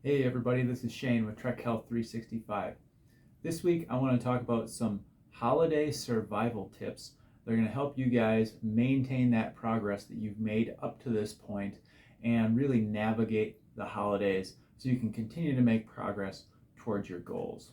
Hey everybody, this is Shane with Trek Health 365. This week I want to talk about some holiday survival tips that are going to help you guys maintain that progress that you've made up to this point and really navigate the holidays so you can continue to make progress towards your goals.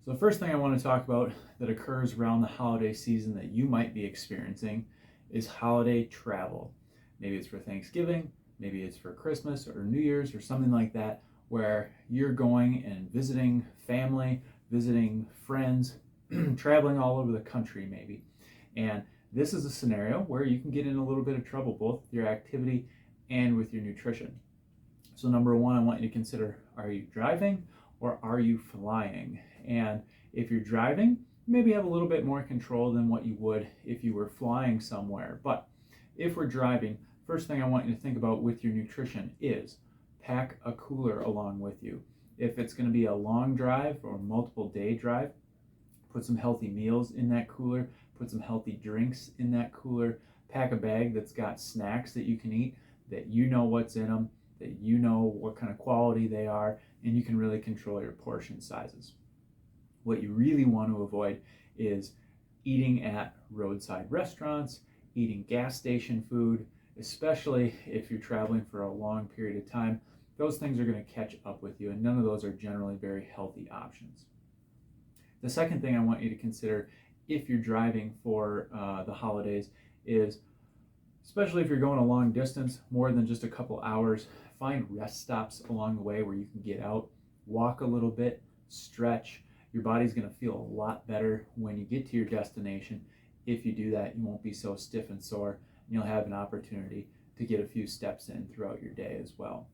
So the first thing I want to talk about that occurs around the holiday season that you might be experiencing is holiday travel. Maybe it's for Thanksgiving, maybe it's for Christmas or New Year's or something like that, where you're going and visiting family, visiting friends, traveling all over the country maybe. And this is a scenario where you can get in a little bit of trouble both with your activity and with your nutrition. So number one, I want you to consider, are you driving or are you flying? And if you're driving, maybe have a little bit more control than what you would if you were flying somewhere. But if we're driving, first thing I want you to think about with your nutrition is pack a cooler along with you. If it's going to be a long drive or multiple day drive, put some healthy meals in that cooler, put some healthy drinks in that cooler, pack a bag that's got snacks that you can eat, that you know what's in them, that you know what kind of quality they are, and you can really control your portion sizes. What you really want to avoid is eating at roadside restaurants, eating gas station food, especially if you're traveling for a long period of time. Those things are going to catch up with you, and none of those are generally very healthy options. The second thing I want you to consider if you're driving for the holidays is, especially if you're going a long distance, more than just a couple hours, find rest stops along the way where you can get out, walk a little bit, stretch. Your body's going to feel a lot better when you get to your destination. If you do that, you won't be so stiff and sore, and you'll have an opportunity to get a few steps in throughout your day as well.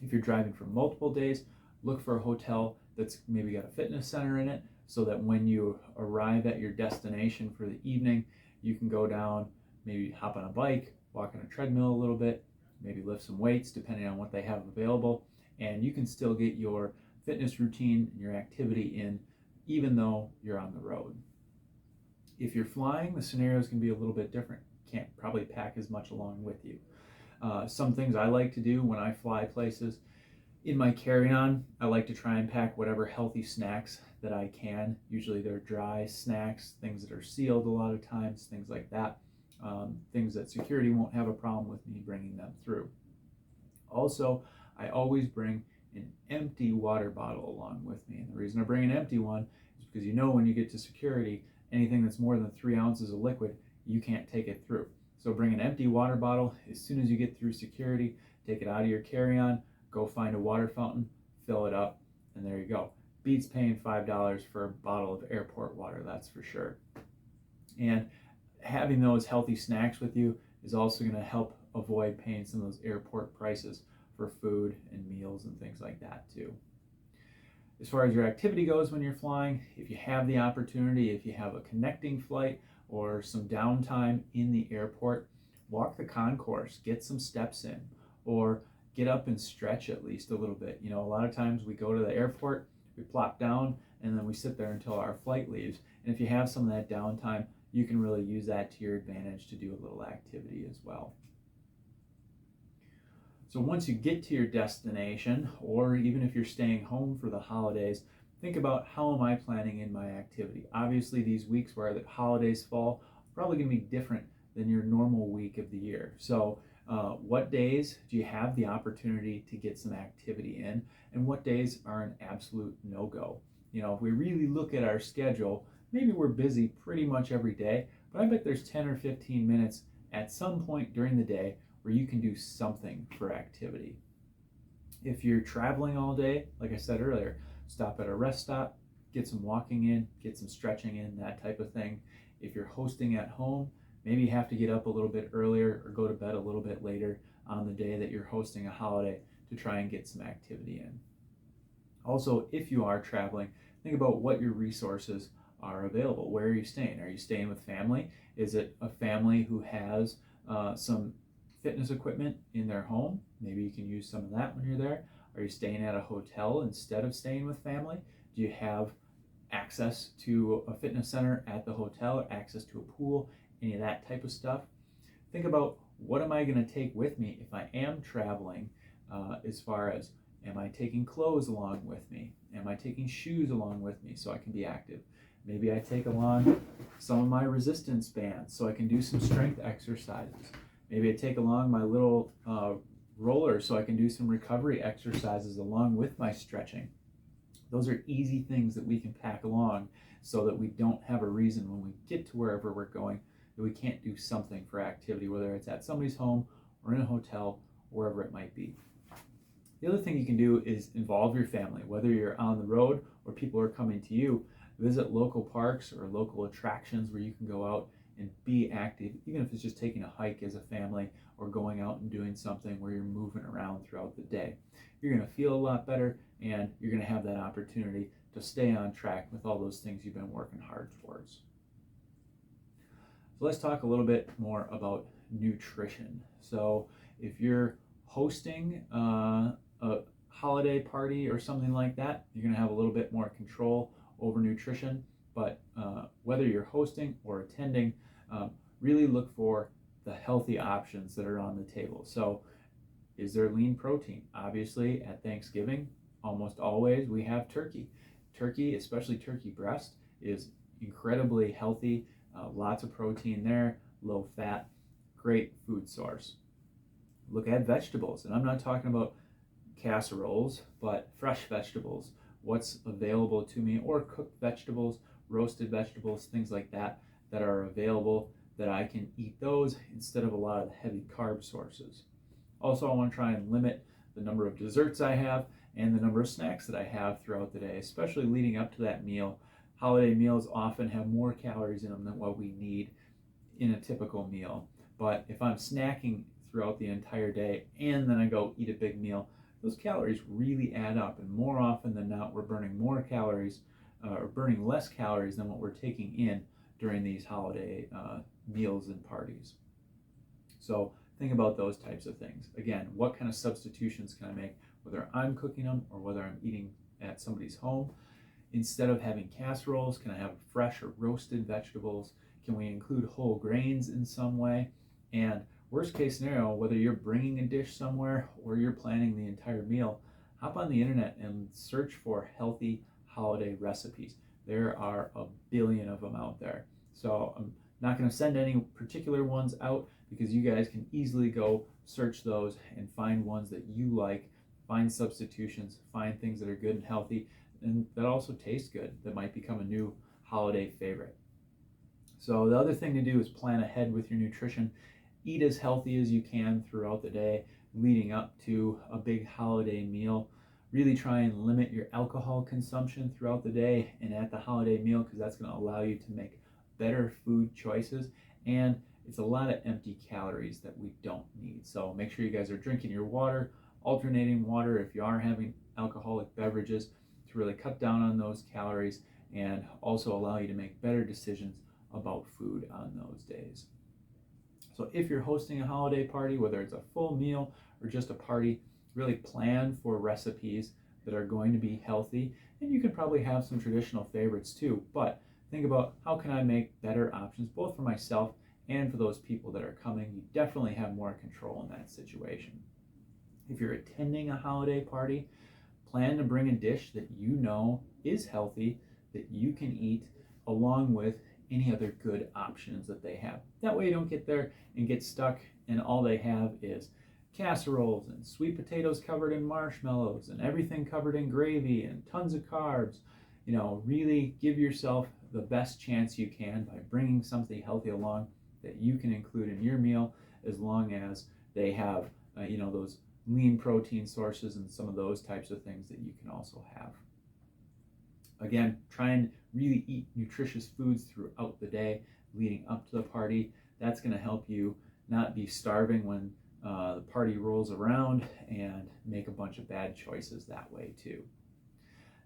If you're driving for multiple days, look for a hotel that's maybe got a fitness center in it so that when you arrive at your destination for the evening, you can go down, maybe hop on a bike, walk on a treadmill a little bit, maybe lift some weights depending on what they have available, and you can still get your fitness routine and your activity in even though you're on the road. If you're flying, the scenarios can be a little bit different. You can't probably pack as much along with you. Some things I like to do when I fly places, in my carry-on, I like to try and pack whatever healthy snacks that I can. Usually they're dry snacks, things that are sealed a lot of times, things like that. Things that security won't have a problem with me bringing them through. Also, I always bring an empty water bottle along with me. And the reason I bring an empty one is because when you get to security, anything that's more than 3 ounces of liquid, you can't take it through. So bring an empty water bottle. As soon as you get through security, take it out of your carry-on, go find a water fountain, fill it up, and there you go. Beats paying $5 for a bottle of airport water, that's for sure. And having those healthy snacks with you is also going to help avoid paying some of those airport prices for food and meals and things like that too. As far as your activity goes when you're flying, if you have the opportunity, if you have a connecting flight or some downtime in the airport, walk the concourse, get some steps in, or get up and stretch at least a little bit. A lot of times we go to the airport, we plop down, and then we sit there until our flight leaves. And if you have some of that downtime, you can really use that to your advantage to do a little activity as well. So once you get to your destination, or even if you're staying home for the holidays, think about, how am I planning in my activity? Obviously, these weeks where the holidays fall are probably going to be different than your normal week of the year. So what days do you have the opportunity to get some activity in, and what days are an absolute no-go? If we really look at our schedule, maybe we're busy pretty much every day, but I bet there's 10 or 15 minutes at some point during the day where you can do something for activity. If you're traveling all day, like I said earlier, stop at a rest stop, get some walking in, get some stretching in, that type of thing. If you're hosting at home, maybe you have to get up a little bit earlier or go to bed a little bit later on the day that you're hosting a holiday to try and get some activity in. Also, if you are traveling, think about what your resources are available. Where are you staying? Are you staying with family? Is it a family who has some fitness equipment in their home? Maybe you can use some of that when you're there. Are you staying at a hotel instead of staying with family? Do you have access to a fitness center at the hotel, access to a pool, any of that type of stuff? Think about, what am I going to take with me if I am traveling as far as, am I taking clothes along with me? Am I taking shoes along with me so I can be active? Maybe I take along some of my resistance bands so I can do some strength exercises. Maybe I take along my little roller so I can do some recovery exercises along with my stretching. Those are easy things that we can pack along so that we don't have a reason when we get to wherever we're going that we can't do something for activity, whether it's at somebody's home or in a hotel, wherever it might be. The other thing you can do is involve your family, whether you're on the road or people are coming to you. Visit local parks or local attractions where you can go out and be active, even if it's just taking a hike as a family or going out and doing something where you're moving around throughout the day. You're going to feel a lot better, and you're going to have that opportunity to stay on track with all those things you've been working hard towards. So let's talk a little bit more about nutrition. So if you're hosting a holiday party or something like that, you're going to have a little bit more control over nutrition. But whether you're hosting or attending, really look for the healthy options that are on the table. So is there lean protein? Obviously, at Thanksgiving, almost always we have turkey. Turkey, especially turkey breast, is incredibly healthy. Lots of protein there, low fat, great food source. Look at vegetables, and I'm not talking about casseroles, but fresh vegetables. What's available to me, or cooked vegetables, roasted vegetables, things like that that are available, that I can eat those instead of a lot of the heavy carb sources. Also, I want to try and limit the number of desserts I have and the number of snacks that I have throughout the day, especially leading up to that meal. Holiday meals often have more calories in them than what we need in a typical meal. But if I'm snacking throughout the entire day and then I go eat a big meal, those calories really add up. And more often than not, we're burning more calories or burning less calories than what we're taking in during these holiday meals and parties. So think about those types of things. Again, what kind of substitutions can I make, whether I'm cooking them or whether I'm eating at somebody's home? Instead of having casseroles, can I have fresh or roasted vegetables? Can we include whole grains in some way? And worst case scenario, whether you're bringing a dish somewhere or you're planning the entire meal, hop on the internet and search for healthy holiday recipes. There are a billion of them out there. So I'm not going to send any particular ones out because you guys can easily go search those and find ones that you like, find substitutions, find things that are good and healthy and that also taste good, that might become a new holiday favorite. So the other thing to do is plan ahead with your nutrition. Eat as healthy as you can throughout the day leading up to a big holiday meal. Really try and limit your alcohol consumption throughout the day and at the holiday meal, because that's going to allow you to make better food choices, and it's a lot of empty calories that we don't need. So make sure you guys are drinking your water, alternating water if you are having alcoholic beverages, to really cut down on those calories and also allow you to make better decisions about food on those days. So if you're hosting a holiday party, whether it's a full meal or just a party, really plan for recipes that are going to be healthy. And you can probably have some traditional favorites too, but think about how can I make better options both for myself and for those people that are coming. You definitely have more control in that situation. If you're attending a holiday party, plan to bring a dish that you know is healthy, that you can eat, along with any other good options that they have. That way you don't get there and get stuck and all they have is casseroles and sweet potatoes covered in marshmallows and everything covered in gravy and tons of carbs. Really give yourself the best chance you can by bringing something healthy along that you can include in your meal, as long as they have those lean protein sources and some of those types of things that you can also have. Again, try and really eat nutritious foods throughout the day leading up to the party. That's going to help you not be starving when the party rolls around and make a bunch of bad choices that way too.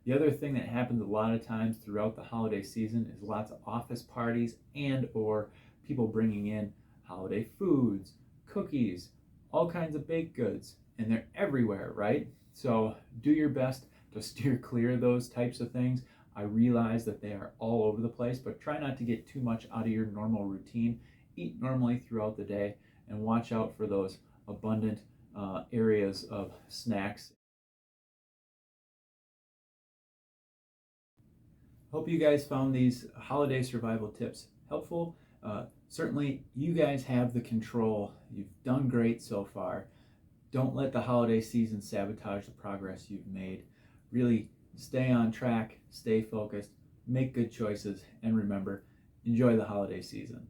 The other thing that happens a lot of times throughout the holiday season is lots of office parties and or people bringing in holiday foods, cookies, all kinds of baked goods, and they're everywhere, right? So do your best to steer clear of those types of things. I realize that they are all over the place, but try not to get too much out of your normal routine. Eat normally throughout the day and watch out for those abundant areas of snacks. Hope you guys found these holiday survival tips helpful. Certainly, you guys have the control. You've done great so far. Don't let the holiday season sabotage the progress you've made. Really stay on track, stay focused, make good choices, and remember, enjoy the holiday season.